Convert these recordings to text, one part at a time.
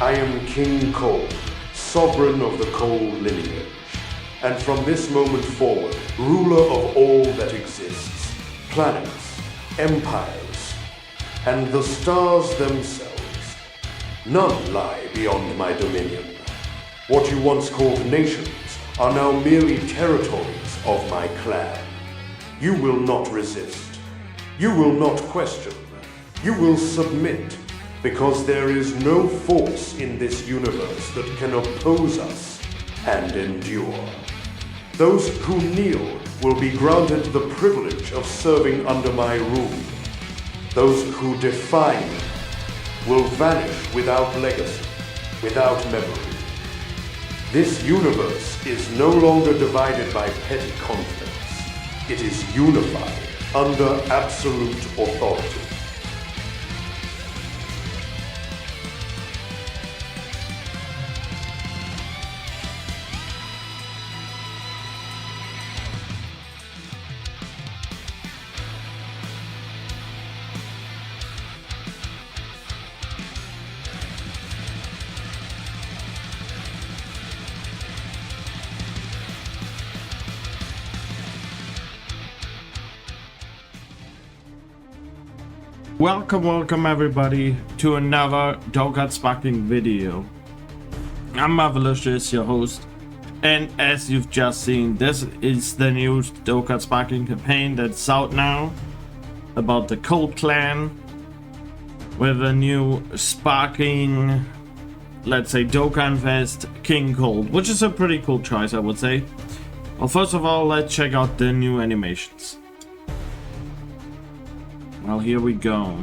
I am King Cold, sovereign of the Cold lineage, and from this moment forward, ruler of all that exists, planets, empires, and the stars themselves. None lie beyond my dominion. What you once called nations are now merely territories of my clan. You will not resist. You will not question. You will submit, because there is no force in this universe that can oppose us and endure. Those who kneel will be granted the privilege of serving under my rule. Those who defy me will vanish without legacy, without memory. This universe is no longer divided by petty conflicts. It is unified under absolute authority. Welcome everybody to another Dokkan Sparking video. I'm Marvelicious, your host, and as you've just seen, this is the new Dokkan Sparking campaign that's out now about the Cold Clan with a new Sparking, let's say, Dokkan Fest King Cold, which is a pretty cool choice, I would say. Well, first of all, let's check out the new animations. Well, here we go.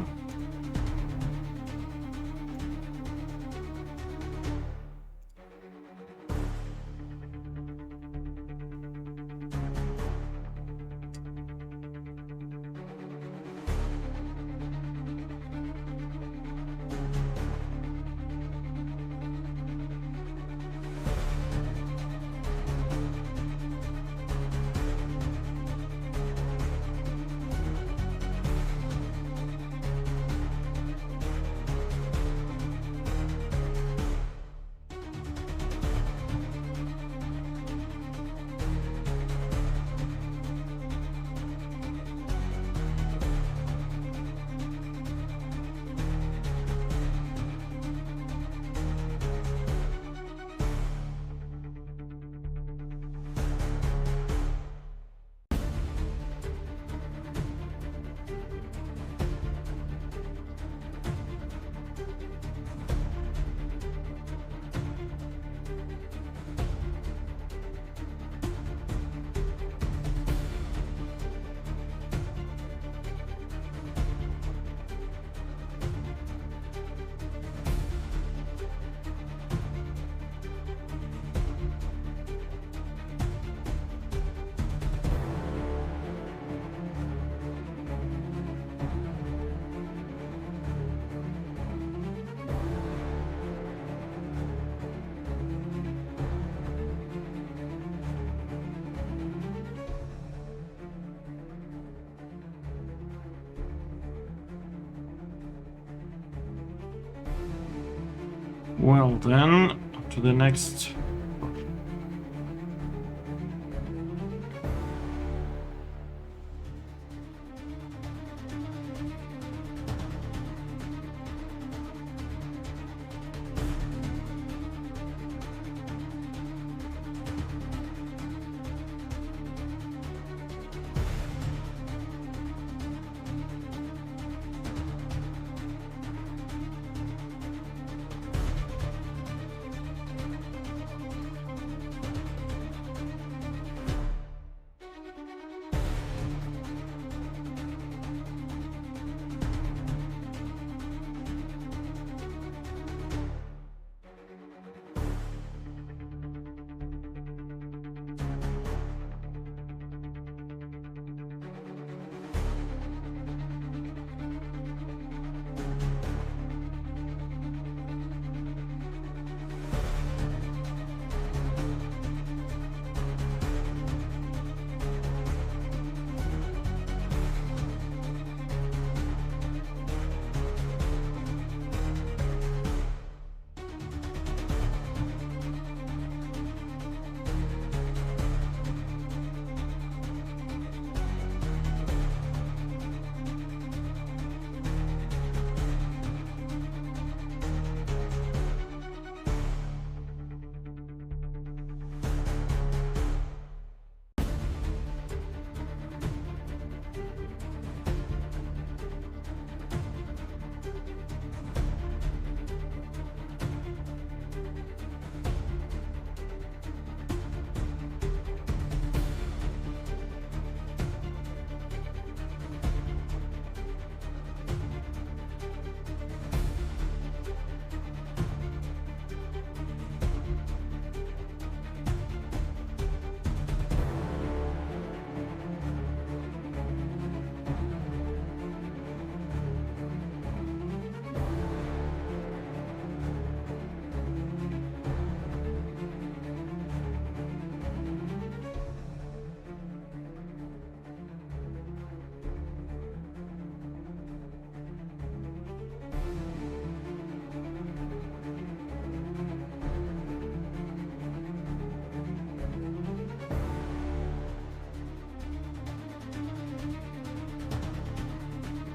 Well then, to the next.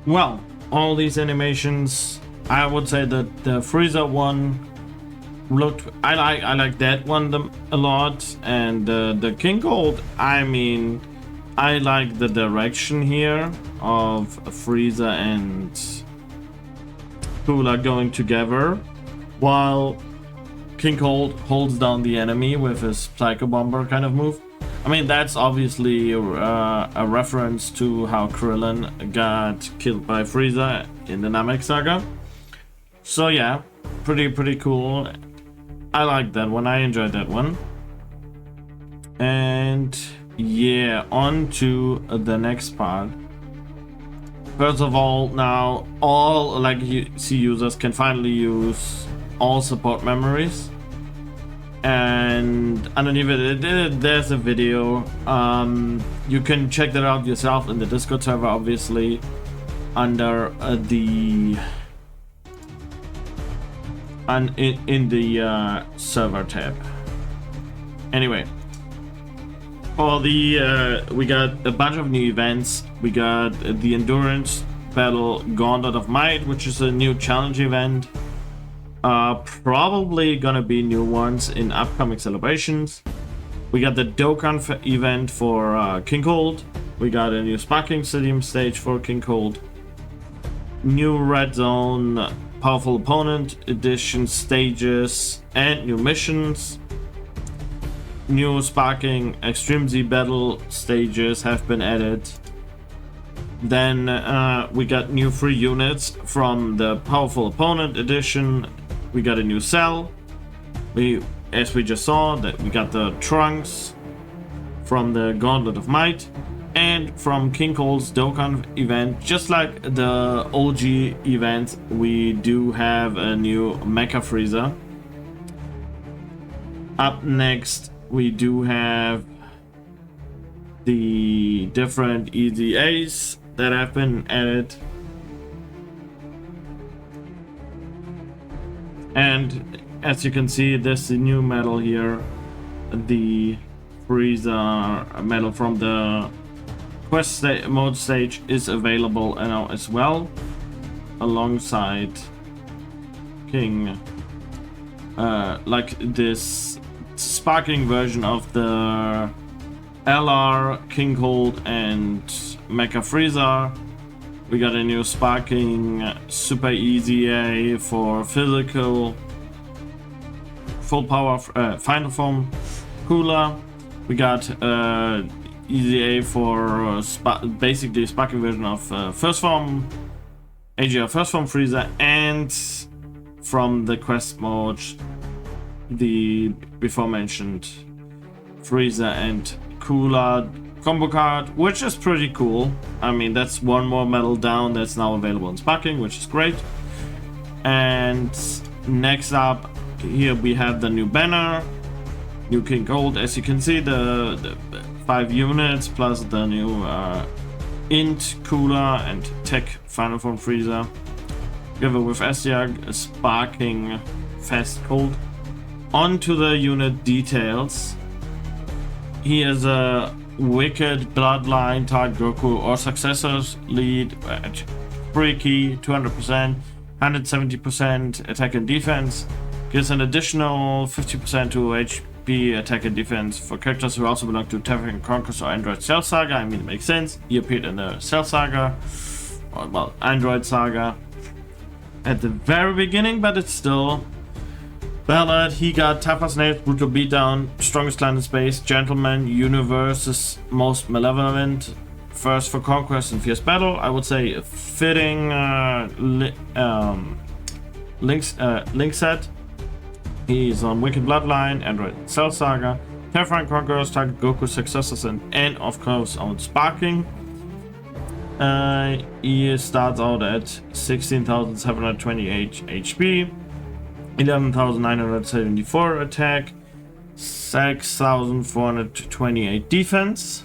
Well, all these animations, I would say that the Frieza one looked, I like that one a lot, and the King Cold, I mean, I like the direction here of Frieza and Cooler going together, while King Cold holds down the enemy with his Psycho Bomber kind of move. I mean, that's obviously a reference to how Krillin got killed by Frieza in the Namek Saga. So yeah, pretty cool. I like that one. I enjoyed that one. And yeah, on to the next part. First of all, now all Legacy users can finally use all support memories. And underneath it, there's a video. You can check that out yourself in the Discord server, obviously, under the in the server tab. Anyway, for the we got a bunch of new events. We got the Endurance Battle Gauntlet of Might, which is a new challenge event. Probably gonna be new ones in upcoming celebrations. We got the Dokkan event for King Cold. We got a new Sparking Stadium stage for King Cold. New Red Zone Powerful Opponent Edition stages and new missions. New Sparking Extreme Z Battle stages have been added. Then we got new free units from the Powerful Opponent Edition. We got a new cell. As we just saw, that we got the Trunks from the Gauntlet of Might and from King Cold's Dokkan event. Just like the OG event, we do have a new Mecha Frieza. Up next, we do have the different EZAs that have been added. And as you can see, there's the new medal here. The Frieza medal from the quest mode stage is available now as well, alongside King. Like this sparking version of the LR, King Cold, and Mecha Frieza. We got a new Sparking Super EZA for physical full power final form Cooler. We got EZA for basically Sparking version of first form AGR first form Frieza, and from the quest mode the before mentioned Frieza and Cooler combo card, which is pretty cool. I mean, that's one more medal down that's now available in Sparking, which is great. And next up here we have the new banner, new King Cold. As you can see, the 5 units plus the new Int Cooler and Tech Final Form Frieza, together with Asiag Sparking Fast Cold. On to the unit details. Here's a Wicked Bloodline Target Goku or Successors lead at Freaky 200%, 170% attack and defense. Gives an additional 50% to HP attack and defense for characters who also belong to Terran Conquest or Android Cell Saga. I mean, it makes sense. He appeared in the Cell Saga, or well, Android Saga at the very beginning, but it's still Ballad. He got Tough as Nails, Brutal Beatdown, Strongest Clan in Space, Gentleman, Universe's Most Malevolent, First for Conquest and Fierce Battle. I would say a fitting link set. He's on Wicked Bloodline, Android Cell Saga, Terrifying Conquerors, Target Goku Successors, and of course on Sparking. He starts out at 16,728 HP, 11,974 attack, 6,428 defense.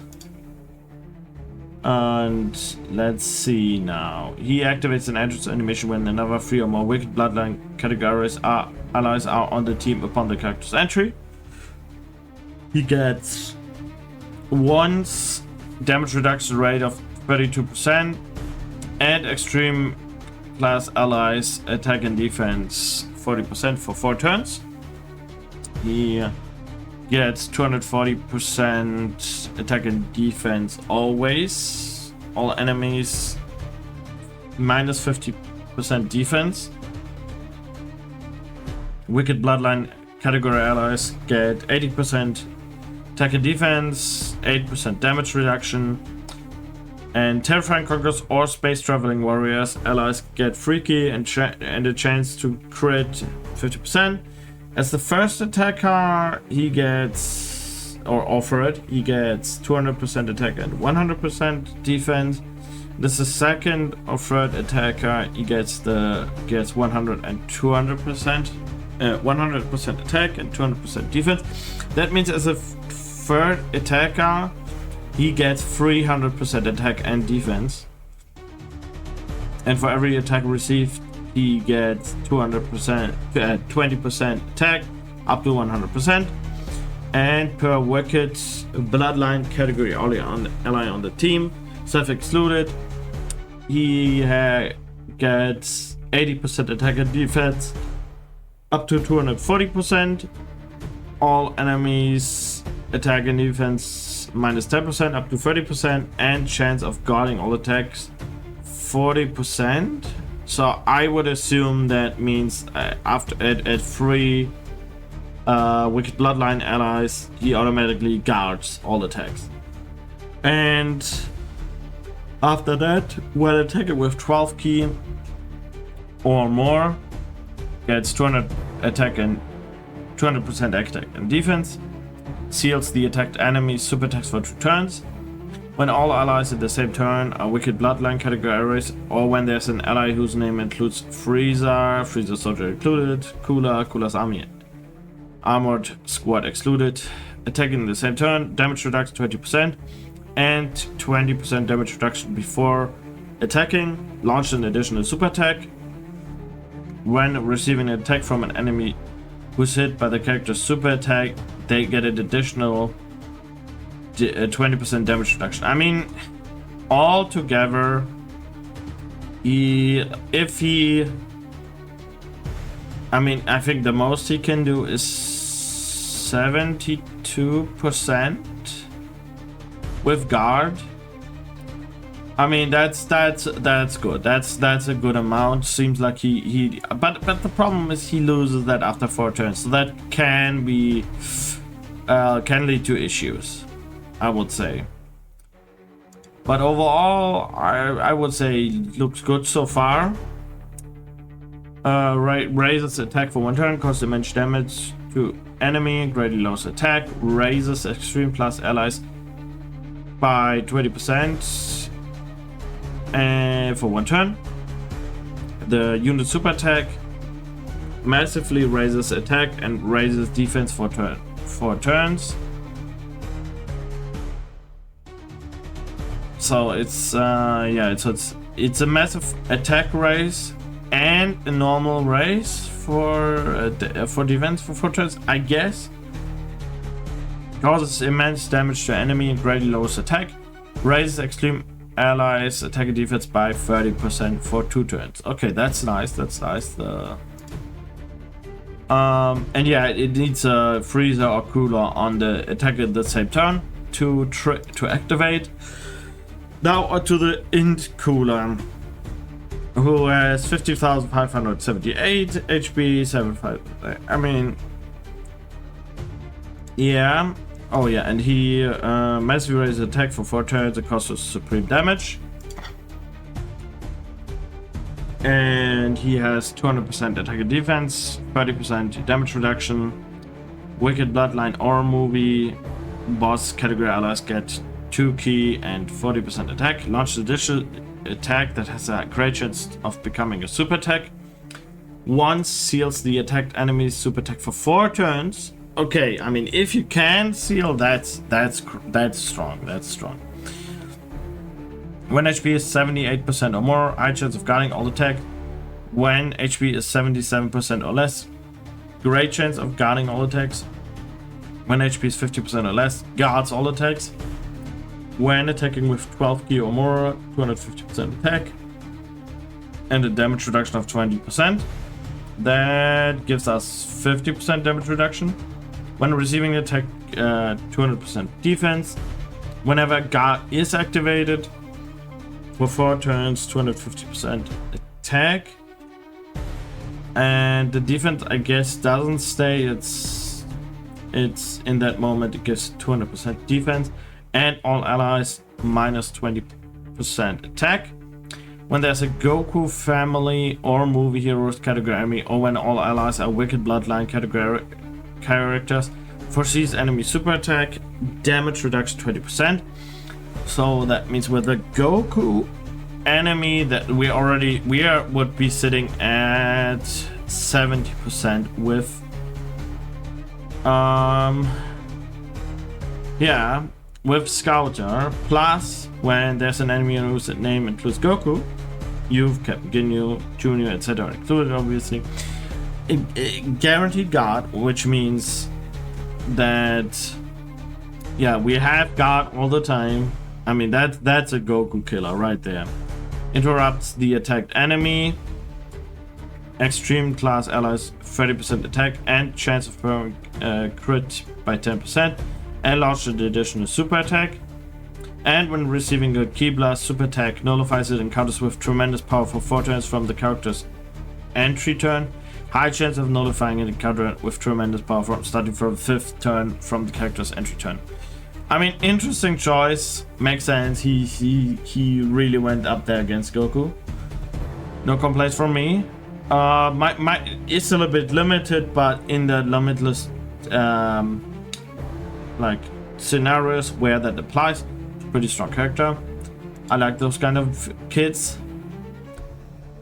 And let's see now. He activates an entrance animation when another 3 or more Wicked Bloodline categories allies are on the team upon the character's entry. He gets once damage reduction rate of 32% And extreme class allies attack and defense 40% for 4 turns. He gets 240% attack and defense always. All enemies minus 50% defense. Wicked Bloodline category allies get 80% attack and defense, 8% damage reduction. And Terrifying Conquerors or Space Traveling Warriors allies get Freaky and a chance to crit 50%. As the first attacker, he gets, or offer it, he gets 200% attack and 100% defense. This is the second or third attacker, he gets 100 and 200%, 100% attack and 200% defense. That means as a third attacker, he gets 300% attack and defense. And for every attack received, he gets 200%, 20% attack, up to 100%. And per Wicked Bloodline category ally on the team, self-excluded, he gets 80% attack and defense, up to 240%. All enemies attack and defense minus 10%, up to 30%, and chance of guarding all attacks 40%. So I would assume that means after at 3 Wicked Bloodline allies, he automatically guards all attacks. And after that, when attacker with 12 key or more gets 200 attack and 200% attack and defense, seals the attacked enemy's super attacks for 2 turns. When all allies at the same turn are Wicked Bloodline category allies, or when there's an ally whose name includes Freezer soldier included, Cooler's army, armored squad excluded, attacking the same turn, damage reduction 20%, and 20% damage reduction before attacking, launch an additional super attack. When receiving an attack from an enemy who's hit by the character's super attack, they get an additional 20% damage reduction. I mean, all together, I think the most he can do is 72% with guard. I mean, that's good. That's a good amount. Seems like but the problem is he loses that after 4 turns, so that can lead to issues, I would say. But overall, I would say looks good so far. Raises attack for 1 turn, causes immense damage to enemy, greatly lowers attack, raises extreme plus allies by 20%. And for 1 turn, the unit super attack massively raises attack and raises defense for 4 turns. So it's it's a massive attack raise and a normal raise for defense for 4 turns, I guess. Causes immense damage to enemy and greatly lowers attack, raises extreme allies attack and defense by 30% for 2 turns. Okay, that's nice. And yeah, it needs a Freezer or Cooler on the attack at the same turn to activate. Now to the Int Cooler, who has 50,578 HP, 75. I mean, yeah. Oh yeah, and he massively raises attack for 4 turns and causes supreme damage. And he has 200% attack and defense, 30% damage reduction. Wicked Bloodline or movie boss category allies get 2 key and 40% attack. Launch additional attack that has a great chance of becoming a super attack. Once seals the attacked enemy's super attack for 4 turns. Okay, I mean, if you can seal, that's strong. That's strong. When HP is 78% or more, high chance of guarding all attack. When HP is 77% or less, great chance of guarding all attacks. When HP is 50% or less, guards all attacks. When attacking with 12 key or more, 250% attack. and a damage reduction of 20%. That gives us 50% damage reduction. When receiving attack, 200% defense. Whenever guard is activated, for 4 turns, 250% attack. And the defense, I guess, doesn't stay. It's in that moment it gives 200% defense, and all allies minus 20% attack. When there's a Goku family or movie heroes category enemy, or when all allies are Wicked Bloodline category characters, foresees enemy super attack, damage reduction 20%. So that means with the Goku enemy that would be sitting at 70% with with Scouter, plus when there's an enemy whose name includes Goku, you've kept Ginyu, Junior, etc. included, obviously. Guaranteed guard, which means that we have guard all the time. I mean, that's a Goku killer right there. Interrupts the attacked enemy. Extreme class allies 30% attack and chance of crit by 10%, and launch an additional super attack. And when receiving a Ki Blast super attack, nullifies it and counters with tremendous power for 4 turns from the character's entry turn. High chance of nullifying it and counter it with tremendous power starting from 5th turn from the character's entry turn. I mean, interesting choice. Makes sense. He really went up there against Goku. No complaints from me. It's a little bit limited, but in the limitless scenarios where that applies, pretty strong character. I like those kind of kids.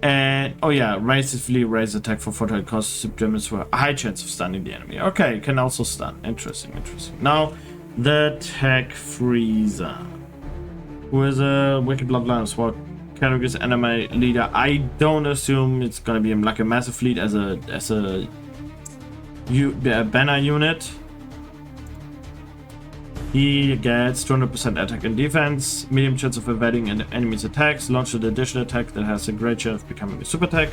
And massively raise attack for 4 turns, causes damage for a high chance of stunning the enemy. Okay, can also stun. Interesting. Now the Tech Freezer, who is a Wicked Bloodline Sword categories anime leader. I don't assume it's gonna be like a massive fleet as a banner unit. He gets 200% attack and defense, medium chance of evading an enemy's attacks, launch an additional attack that has a great chance of becoming a super attack.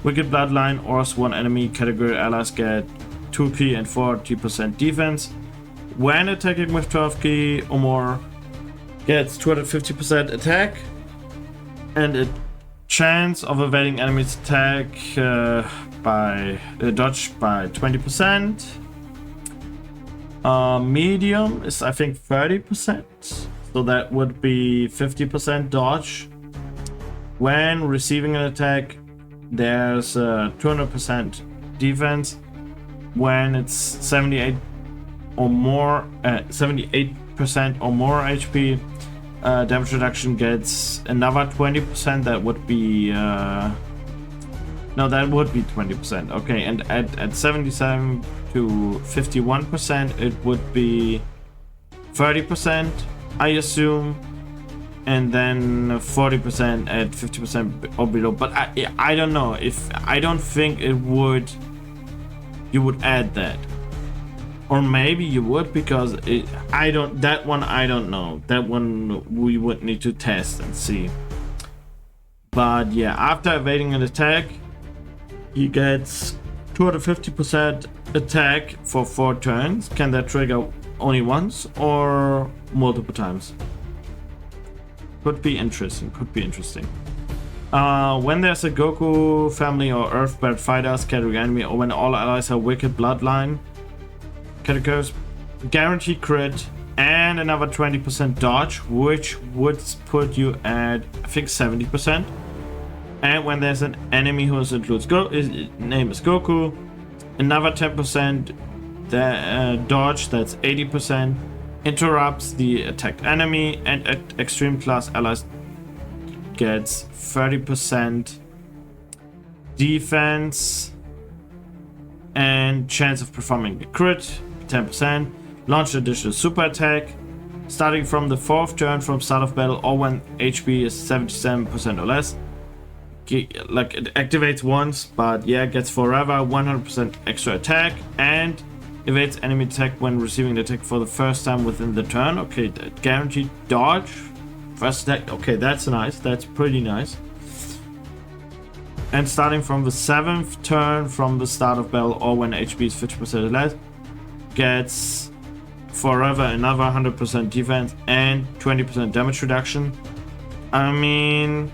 Wicked Bloodline or Sworn enemy category allies get 2 ki and 40% defense. When attacking with 12 ki or more, gets 250% attack and a chance of evading enemy's attack by dodge by 20%. Medium is, I think, 30%, so that would be 50% dodge. When receiving an attack, there's 200% defense. When it's 78% or more HP, damage reduction gets another 20%. That would be that would be 20%. Okay, and at 77 to 51%, it would be 30%, I assume, and then 40% at 50% or below. But I don't know if I don't think it would. You would add that, or maybe you would, because I don't know. That one we would need to test and see. But yeah, after evading an attack, he gets 250% attack for 4 turns. Can that trigger only once or multiple times? Could be interesting. When there's a Goku family or Earthbound Fighters category enemy, or when all allies are Wicked Bloodline categories, guaranteed crit and another 20% dodge, which would put you at, I think, 70%. And when there's an enemy who includes his name is Goku, another 10% dodge, that's 80%, interrupts the attacked enemy, and at extreme class allies gets 30% defense and chance of performing the crit 10%. Launch additional super attack starting from the 4th turn from start of battle, or when HP is 77% or less. Like, it activates once, but yeah, gets forever 100% extra attack, and evades enemy attack when receiving the attack for the first time within the turn. Okay, guaranteed dodge, first attack. Okay, that's nice. That's pretty nice. And starting from the 7th turn from the start of battle or when HP is 50% or less, gets forever another 100% defense and 20% damage reduction. I mean,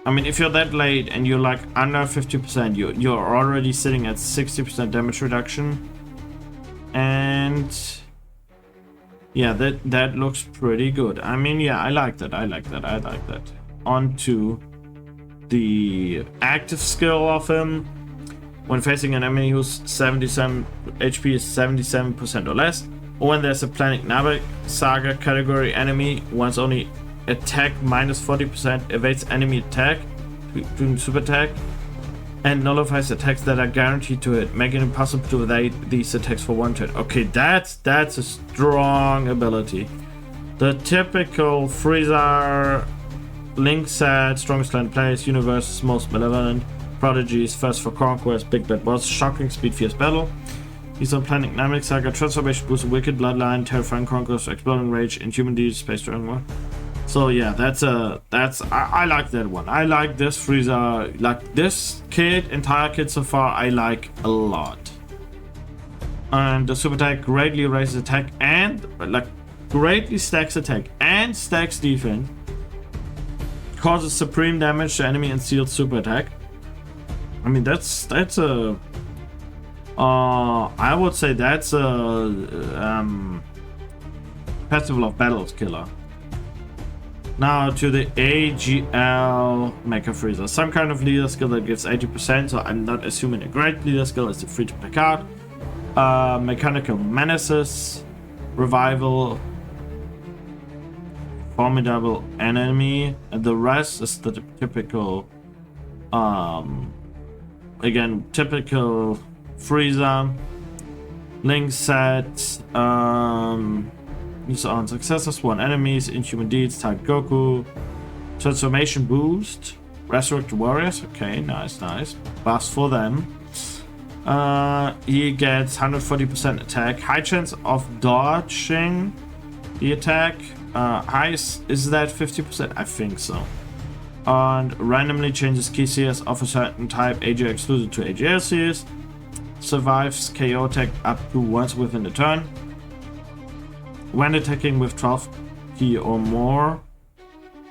if you're that late and you're like under 50%, you're already sitting at 60% damage reduction. And yeah, that looks pretty good. I mean, yeah, I like that. On to the active skill of him. When facing an enemy whose 77 HP is 77% or less, or when there's a Planet Namek Saga category enemy, once only attack minus 40%, evades enemy attack doing super attack, and nullifies attacks that are guaranteed to hit, making it impossible to evade these attacks for one turn. Okay, that's a strong ability. The typical Frieza Link set, strongest land players, universe's most malevolent, prodigies, first for conquest, big bad boss, shocking speed, fierce battle. He's on Planet Namek Saga, transformation boost, wicked bloodline, terrifying conquest, exploding rage, inhuman deeds, space dragon war. So yeah, I like that one. I like this Frieza, like this entire kit so far, I like a lot. And the super attack greatly raises attack and like greatly stacks attack and stacks defense. Causes supreme damage to enemy and seals super attack. I mean, that's a I would say that's a Festival of Battles killer. Now to the AGL Mecha Freezer. Some kind of leader skill that gives 80%, so I'm not assuming a great leader skill is free to pick out. Mechanical Menaces, Revival, Formidable Enemy, and the rest is the typical again, typical Frieza Link set. These are on successors, one enemies, inhuman deeds, target Goku, transformation boost, resurrect warriors. Okay, nice. Buffs for them. He gets 140% attack, high chance of dodging the attack. Highest is that 50%? I think so. And randomly changes key series of a certain type, AGL exclusive to AGL series. Survives KO attack up to once within a turn. When attacking with 12 key or more,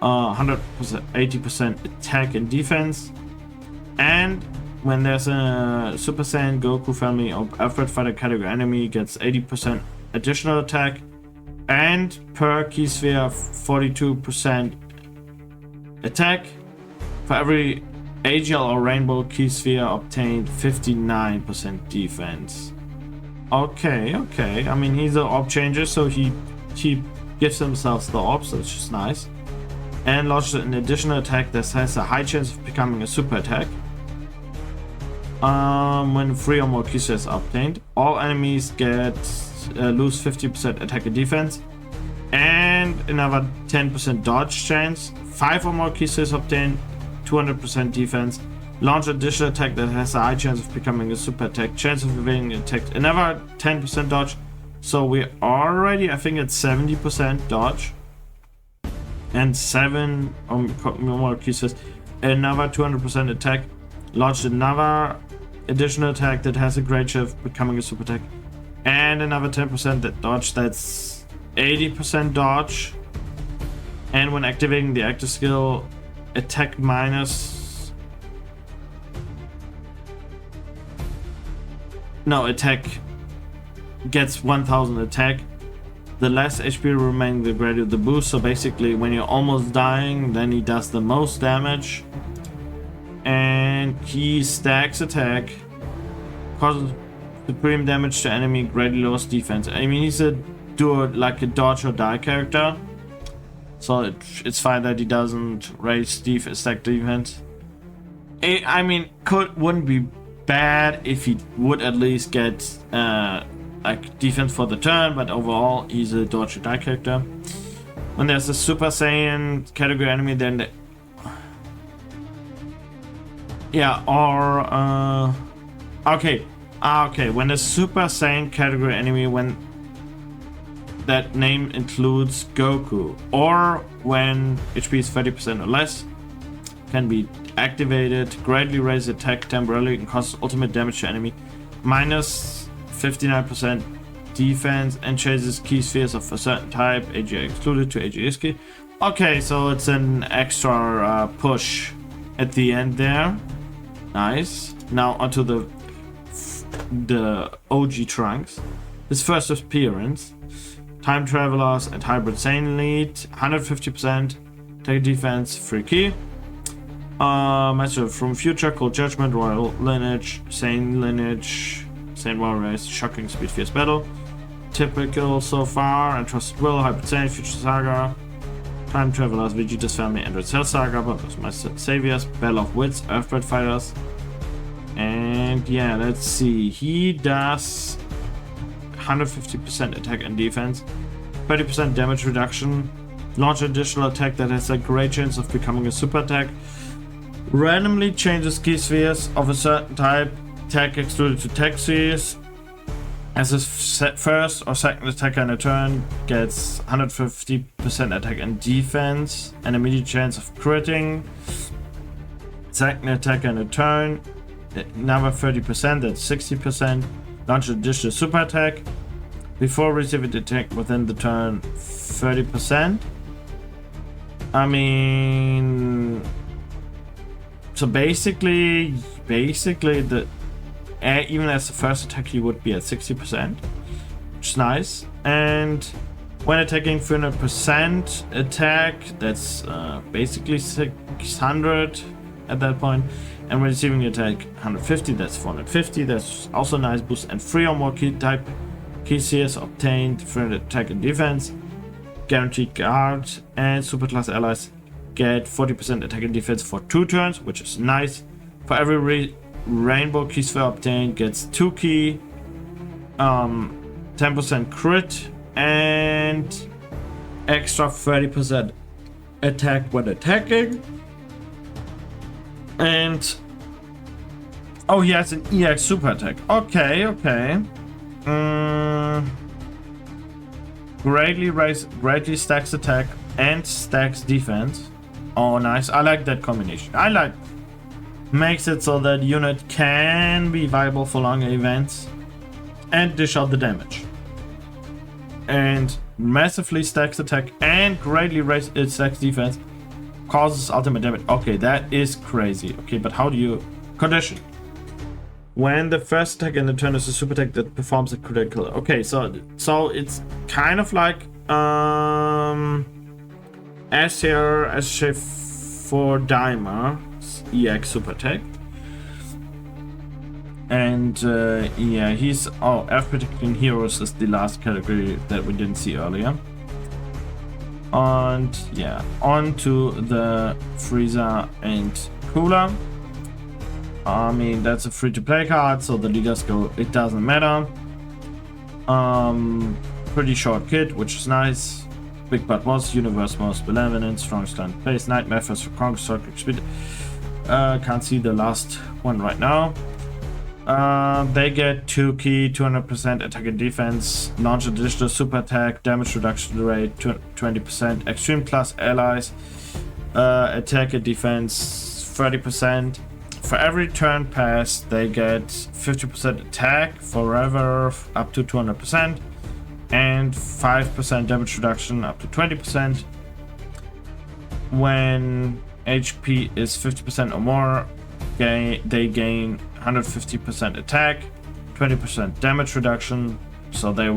100%, 80% attack and defense. And when there's a Super Saiyan Goku family of Alfred Fighter category enemy, gets 80% additional attack. And per key sphere, 42% attack. For every AGL or Rainbow key sphere obtained, 59% defense. Okay. I mean, he's an orb changer, so he gives himself the orbs, which is nice. And launches an additional attack that has a high chance of becoming a super attack. When 3 or more key spheres are obtained, all enemies lose 50% attack and defense. And another 10% dodge chance. 5 or more key spheres obtained, 200% defense. Launch additional attack that has a high chance of becoming a super attack. Chance of evading attack. Another 10% dodge. So we're already, I think, at 70% dodge. And 7 or more key spheres. Another 200% attack. Launch another additional attack that has a great chance of becoming a super attack. And another 10% that dodge. That's 80% dodge. And when activating the active skill, attack minus... No, attack gets 1000 attack. The less HP remaining, the greater the boost. So basically, when you're almost dying, then he does the most damage. And he stacks attack. Causes supreme damage to enemy, greatly lowers defense. I mean, he's a like a dodge or die character. So it's fine that he doesn't raise stack defense. I mean, wouldn't be bad if he would at least get like defense for the turn, but overall he's a dodge or die character. When there's a Super Saiyan category enemy, then okay, when the Super Saiyan category enemy, when that name includes Goku, or when HP is 30% or less, can be activated. Greatly raise attack temporarily and causes ultimate damage to enemy. Minus 59% defense and chases key spheres of a certain type, AGA excluded to AGA key. Okay, so it's an extra push at the end there. Nice. Now onto the OG Trunks. His first appearance. Time Travelers and Hybrid Sane Lead. 150%. Attack defense, free key. Master from Future, Cold Judgment, Royal Lineage, Sane Lineage, Sane War Race, Shocking Speed, Fierce Battle. Typical so far. And Trusted Will, Hybrid Sane, Future Saga. Time Travelers, Vegeta's Family, Android Cell Saga, but my Saviors, Battle of Wits, Earthbird Fighters. And yeah, let's see. He does 150% attack and defense, 30% damage reduction, launch additional attack that has a great chance of becoming a super attack, randomly changes key spheres of a certain type, attack excluded to tech spheres. As his first or second attack in a turn, gets 150% attack and defense, an immediate chance of critting. Second attack in a turn, another 30%, that's 60%. Launch additional super attack. Before receiving the attack within the turn, 30%. I mean, so basically the even as the first attack he would be at 60%, which is nice. And when attacking 300% attack, that's basically 600 at that point. And when receiving the attack 150, that's 450, that's also a nice boost. And 3 or more key spheres obtained, 300 attack and defense. Guaranteed guard and superclass allies get 40% attack and defense for 2 turns, which is nice. For every rainbow key sphere obtained, gets 2 key, 10% crit, and extra 30% attack when attacking. And oh, he has an EX super attack. Okay. Greatly stacks attack and stacks defense. Oh, nice. I like that combination. Makes it so that unit can be viable for longer events and dish out the damage. And massively stacks attack and greatly stacks defense. Causes ultimate damage. Okay, that is crazy. Okay, but how do you condition? When the first attack in the turn is a super attack that performs a critical. Okay, so it's kind of like as for Daimer's EX super attack. And yeah, he's Earth Protecting Heroes is the last category that we didn't see earlier. And yeah, on to the Frieza and Cooler. I mean, that's a free-to-play card, so the leaders go, it doesn't matter. Pretty short kit, which is nice. Big Bad Boss, Universe Most Benevolent, Strongest Clan Place, Nightmare First for Conquest, Circuit Speed. Can't see the last one right now. They get 2 key, 200% attack and defense, launch additional super attack, damage reduction rate 20%, extreme class allies, attack and defense 30%. For every turn pass, they get 50% attack forever up to 200%, and 5% damage reduction up to 20%. When HP is 50% or more, they gain 150% attack, 20% damage reduction, so they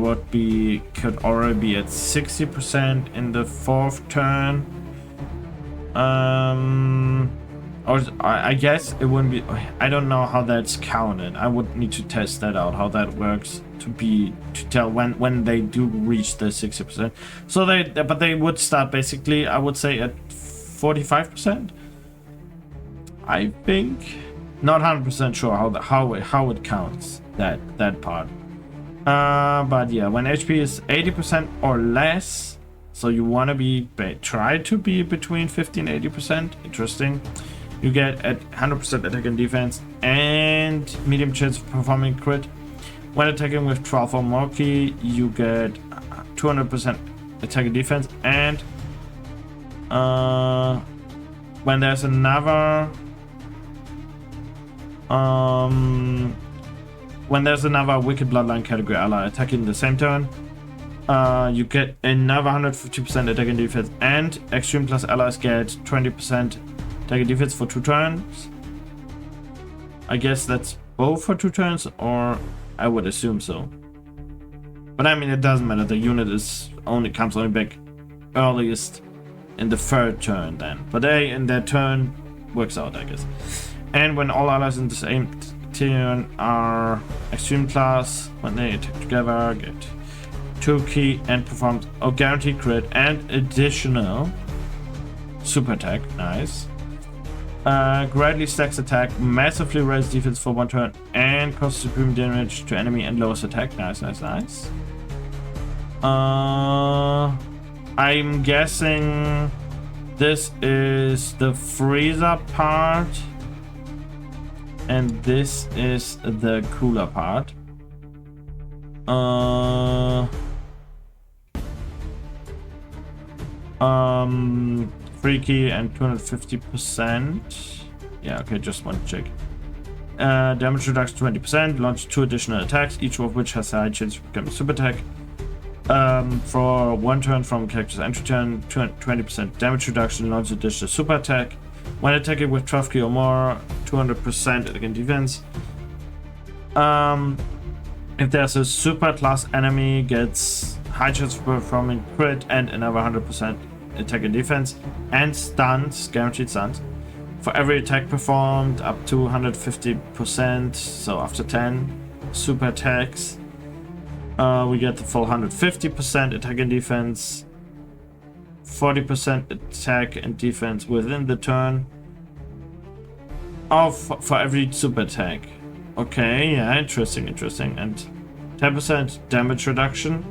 could already be at 60% in the 4th turn. Or I guess it wouldn't be. I don't know how that's counted. I would need to test that out, how that works to tell when they do reach the 60%. So they would start basically, I would say, at 45%. I think. Not 100% sure how it counts that part. But yeah, when HP is 80% or less, so you want to try to be between 50 and 80%. Interesting. You get at 100% attack and defense and medium chance of performing crit. When attacking with 12 or more key, you get 200% attack and defense and when there's another Wicked Bloodline category ally attacking the same turn, you get another 150% attack and defense, and Extreme Plus allies get 20% attack and defense for 2 turns. I guess that's both for 2 turns, or I would assume so. But I mean, it doesn't matter. The unit comes only back earliest in the 3rd turn then. But in that turn works out, I guess. And when all allies in the same turn are Extreme Class, when they attack together, get 2 key and perform a guaranteed crit and additional super attack. Nice. Greatly stacks attack, massively raises defense for 1 turn, and causes supreme damage to enemy and lowers attack. Nice, nice, nice. I'm guessing this is the freezer part, and this is the cooler part. 3 key and 250%. Yeah, okay, just one check. Damage reduction 20%, launch 2 additional attacks, each of which has a high chance to become a super attack. For 1 turn from character's entry turn, 20% damage reduction, launch additional super attack. When attacking with 12 key or more, 200% attack and defense. If there's a super class enemy, gets high chance of performing crit and another 100% attack and defense, and stuns, guaranteed stuns. For every attack performed, up to 150%, so after 10 super attacks, we get the full 150% attack and defense, 40% attack and defense within the turn. Oh, for every super attack. Okay, yeah, interesting. And 10% damage reduction,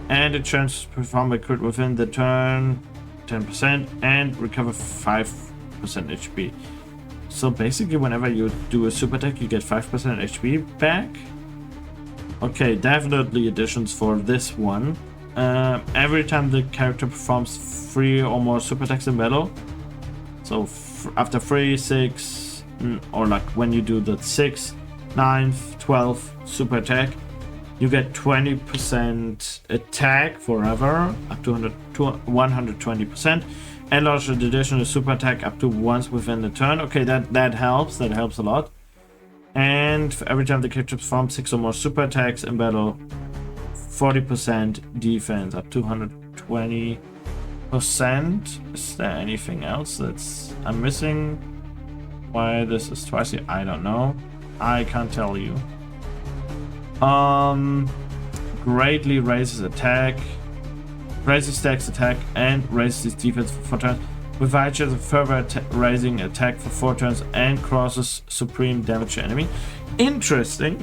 and a chance to perform a crit within the turn, 10%, and recover 5% HP. So basically, whenever you do a super attack, you get 5% HP back. Okay, definitely additions for this one. Every time the character performs 3 or more super attacks in battle, so after 3, 6, or like when you do the 6, 9, 12 super attack, you get 20% attack forever, up to 120%, and launch an additional super attack up to once within the turn. Okay, that helps a lot. And for every time the character performs 6 or more super attacks in battle, 40% defense, up to 120%. Is there anything else that's I'm missing? Why this is twice here? I don't know. I can't tell you. Greatly raises attack, raises stacks attack, and raises defense for 4 turns, with high chance of further raising attack for 4 turns, and crosses supreme damage to enemy. Interesting.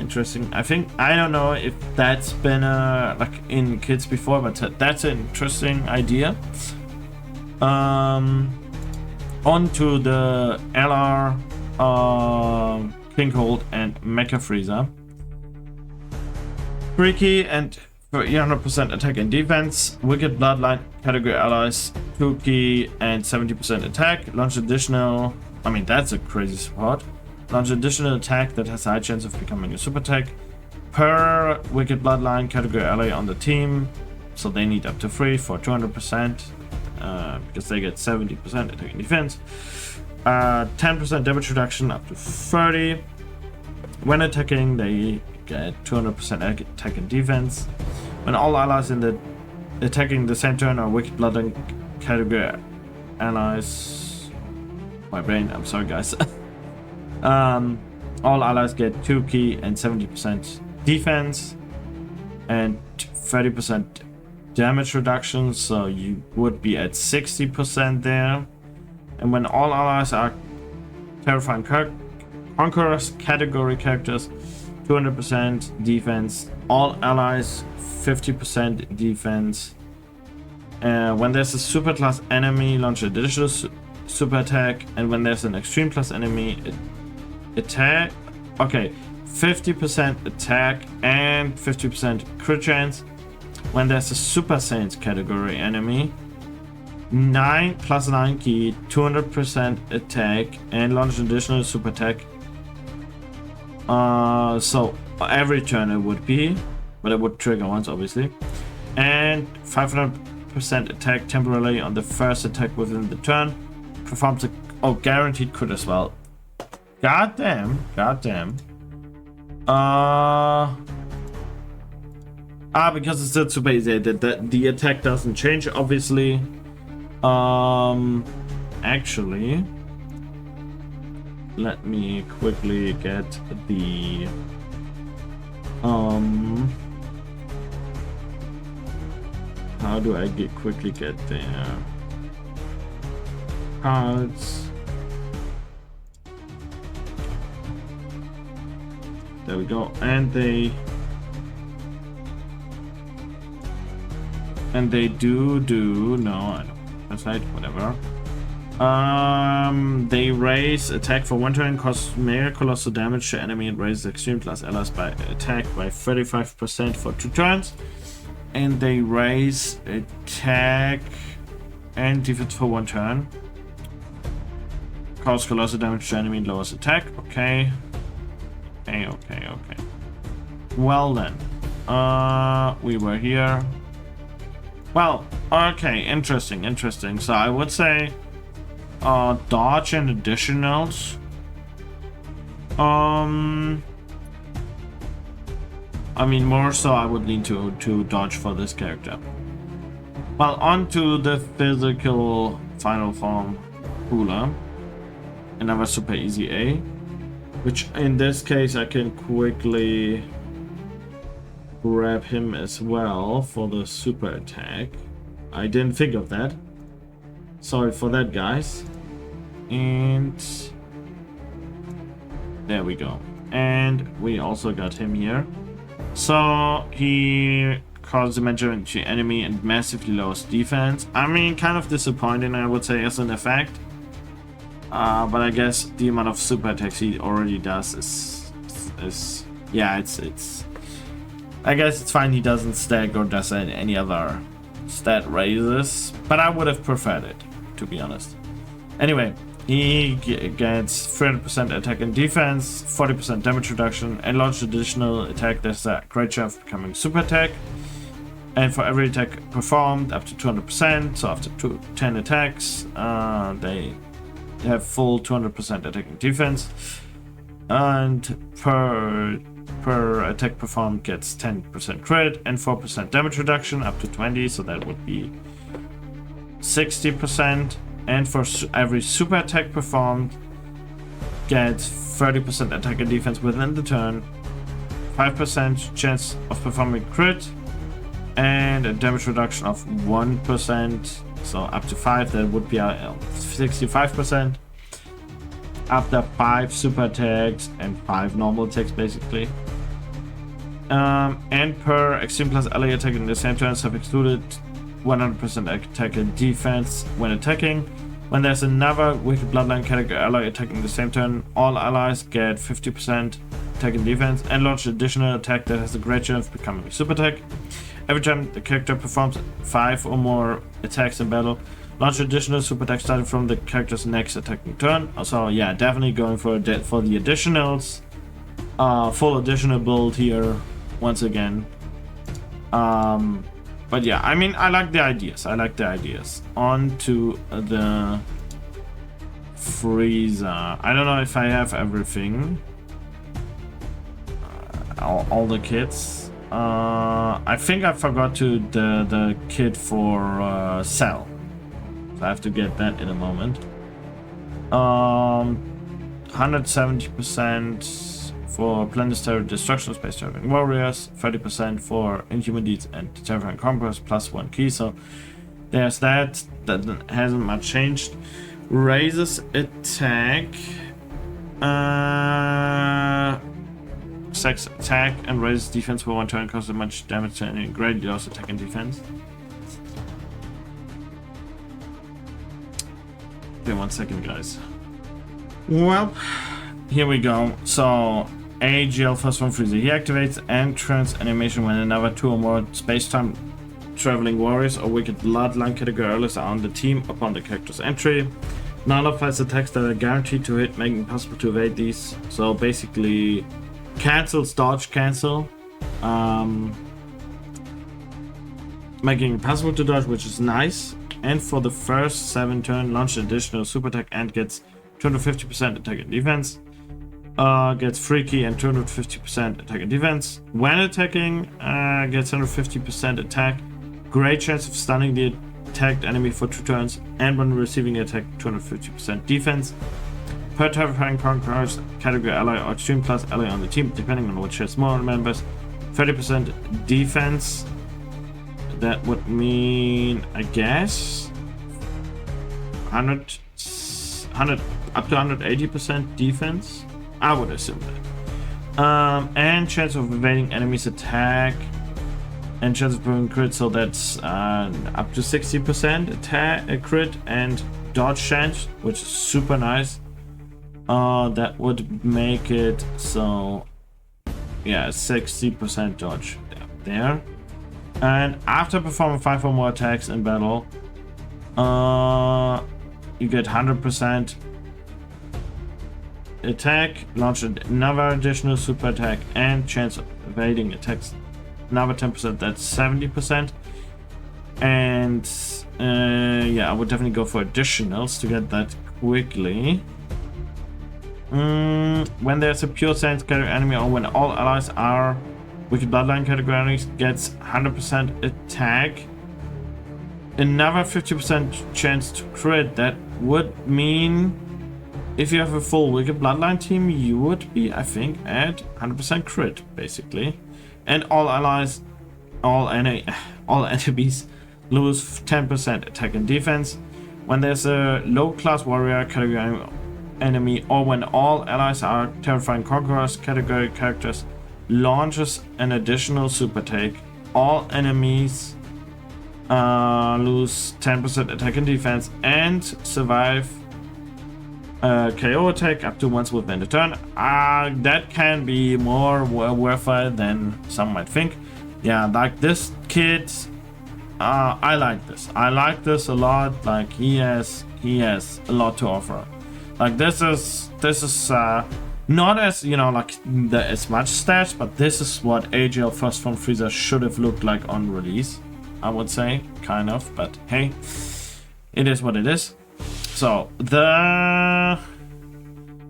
I don't know if that's been like in kits before, but that's an interesting idea. On to the LR, King Cold, and Mecha Freezer. 3 key and 300% attack and defense. Wicked Bloodline category allies, 2 key and 70% attack. Launch additional. I mean, that's a crazy support. Launch additional attack that has a high chance of becoming a super attack per Wicked Bloodline category ally on the team. So they need up to 3 for 200%, because they get 70% attack and defense. 10% damage reduction up to 30. When attacking, they get 200% attack and defense. When all allies in the attacking the same turn are Wicked Bloodline category allies. My brain, I'm sorry guys. All allies get 2 key and 70% defense and 30% damage reduction, so you would be at 60% there. And when all allies are Terrifying Conquerors category characters, 200% defense. All allies 50% defense. When there's a super class enemy, launch an additional super attack, and when there's an extreme class enemy, attack. Okay, 50% attack and 50% crit chance. When there's a Super Saiyans category enemy, 9 plus 9 key, 200% attack, and launch additional super attack. So every turn it would be, but it would trigger once, obviously. And 500% attack temporarily on the first attack within the turn. Performs a guaranteed crit as well. God damn. Because it's still super easy. The attack doesn't change, obviously. Actually, let me quickly get the how do I quickly get there? Cards. There we go. And they do no, I don't. That's right, whatever. They raise attack for 1 turn, cause mere colossal damage to enemy, and raise extreme class allies by attack by 35% for 2 turns. And they raise attack and defense for 1 turn. Cause colossal damage to enemy and lowers attack. Okay. Well then. We were here. Well, okay, interesting. So I would say dodge and additionals. I mean, more so I would lean to dodge for this character. Well, on to the physical final form Ruler. Another super easy A, which in this case I can quickly grab him as well for the super attack. I didn't think of that. Sorry for that, guys. And there we go. And we also got him here. So he causes damage to enemy and massively lowers defense. I mean, kind of disappointing, I would say, as an effect. But I guess the amount of super attacks he already does is yeah, it's I guess it's fine he doesn't stack or does any other stat raises, but I would have preferred it, to be honest. Anyway, he gets 300% attack and defense, 40% damage reduction, and launch additional attack. There's a great chance of becoming super attack. And for every attack performed, up to 200%, so after 10 attacks, they have full 200% attack and defense. And per attack performed gets 10% crit and 4% damage reduction up to 20, so that would be 60%. And for every super attack performed gets 30% attack and defense within the turn, 5% chance of performing crit, and a damage reduction of 1%, so up to 5, that would be 65%. After 5 super attacks and 5 normal attacks, basically. And per extreme class ally attacking the same turns have excluded 100% attack and defense when attacking. When there's another Wicked Bloodline category ally attacking the same turn, all allies get 50% attack and defense and launch additional attack that has a great chance of becoming a super attack. Every time the character performs 5 or more attacks in battle, launch additional super attack starting from the character's next attacking turn. So yeah, definitely going for the additionals. Full additional build here once again. But yeah, I mean, I like the ideas. On to the Frieza. I don't know if I have everything. All the kits. I think I forgot the kit for Cell. So I have to get that in a moment. 170% for planetary destruction, space traveling warriors, 30% for inhuman deeds and terrifying conquest, plus 1 key. So there's that. That hasn't much changed. Raises attack, 6 attack, and raises defense for 1 turn, causes much damage to any great loss attack and defense. Okay, 1 second, guys. Well, here we go. So AGL first one Frieza. He activates entrance animation when another 2 or more space-time traveling warriors or wicked bloodline category allies are on the team upon the character's entry. Nullifies attacks that are guaranteed to hit, making it possible to evade these. So basically, cancels, dodge, cancel. Making it possible to dodge, which is nice. And for the first 7 turn, launch an additional super attack and gets 250% attack and defense. Gets free key and 250% attack and defense. When attacking, gets 150% attack. Great chance of stunning the attacked enemy for 2 turns. And when receiving the attack, 250% defense. Per terrifying conquerors, category ally or extreme class ally on the team, depending on which has more members. 30% defense. That would mean, I guess, 100 up to 180% defense. I would assume that. And chance of evading enemies' attack, and chance of doing crit, so that's up to 60% attack, crit, and dodge chance, which is super nice. That would make it so, yeah, 60% dodge there. And after performing 5 or more attacks in battle, you get 100% attack, launch another additional super attack, and chance of evading attacks another 10%. That's 70%. And yeah, I would definitely go for additionals to get that quickly. When there's a pure science category enemy, or when all allies are wicked bloodline category enemies, gets 100% attack, another 50% chance to crit. That would mean if you have a full wicked bloodline team, you would be, I think, at 100% crit basically. And all allies, all enemies lose 10% attack and defense. When there's a low class warrior category enemy, or when all allies are terrifying conquerors category characters, launches an additional super take, all enemies lose 10% attack and defense and survive KO attack up to once within a turn. That can be more worthwhile than some might think. Yeah, like this kid, I like this. I like this a lot. Like he has a lot to offer. Like this is not as, you know, like as much stats, but this is what AGL First Form Freezer should have looked like on release, I would say, kind of, but hey, it is what it is. So the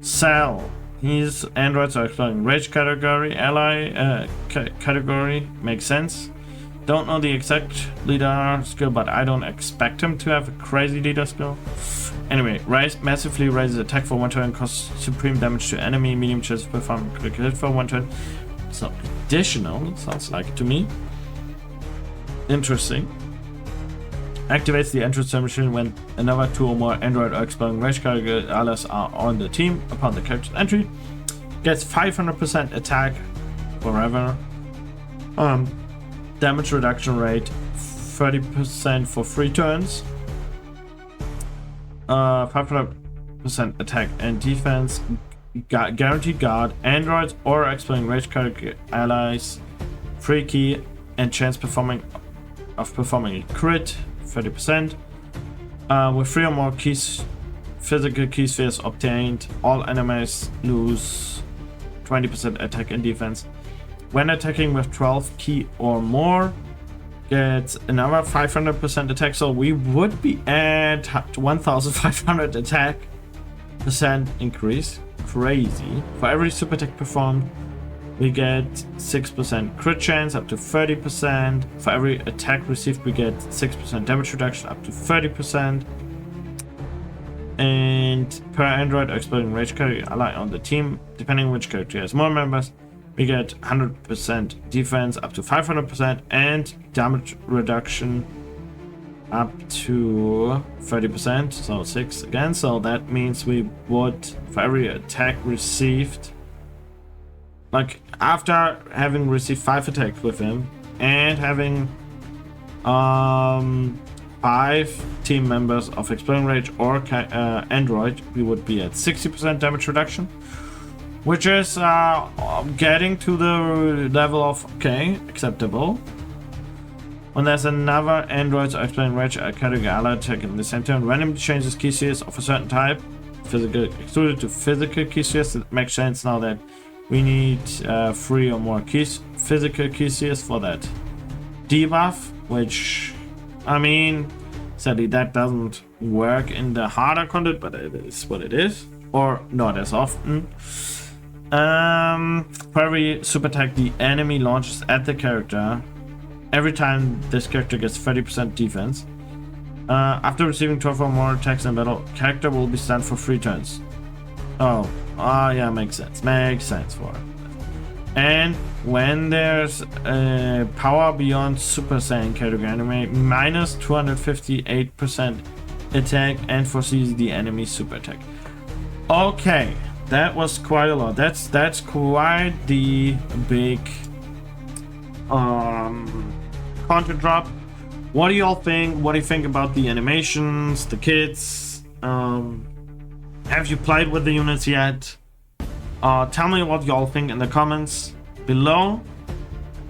Cell, his androids are exploring rage category, ally category, makes sense. Don't know the exact leader skill, but I don't expect him to have a crazy leader skill. Anyway, massively raises attack for 1 turn, causes supreme damage to enemy, medium chance of performing critical hit for 1 turn. So additional, sounds like it to me. Interesting. Activates the entrance machine when another 2 or more android or exploring rage category allies are on the team upon the character's entry. Gets 500% attack forever. Damage reduction rate 30% for 3 turns. 500% attack and defense. Guaranteed guard, androids or exploring rage category allies. Free key and chance performing a crit 30%. With 3 or more keys, physical key spheres obtained, all enemies lose 20% attack and defense. When attacking with 12 key or more, gets another 500% attack, so we would be at 1500 attack percent increase. Crazy. For every super attack performed, we get 6% crit chance up to 30%. For every attack received, we get 6% damage reduction up to 30%. And per android or exploding rage category ally on the team, depending on which character has more members, we get 100% defense up to 500% and damage reduction up to 30%, so 6 again. So that means we would, for every attack received, like after having received 5 attacks with him and having 5 team members of Exploding Rage or Android, we would be at 60% damage reduction, which is getting to the level of okay, acceptable. When there's another androids or explain rage category ally attack in the same turn, randomly changes key series of a certain type, physical excluded to physical key series. It makes sense now that we need 3 or more keys, physical key series for that debuff, which, I mean, sadly that doesn't work in the harder content, but it is what it is, or not as often. For every super attack the enemy launches at the character, every time this character gets 30% defense. After receiving 12 or more attacks in battle, character will be stunned for 3 turns. Oh, yeah, makes sense. Makes sense for it. And when there's power beyond Super Saiyan category enemy, minus 258% attack and foresees the enemy super attack. Okay, that was quite a lot. That's quite the big content drop. What do y'all think? What do you think about the animations, the kits? Have you played with the units yet? Tell me what y'all think in the comments below,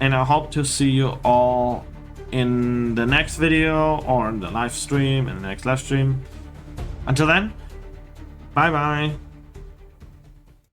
and I hope to see you all in the next video or in the live stream, in the next live stream. Until then, bye bye.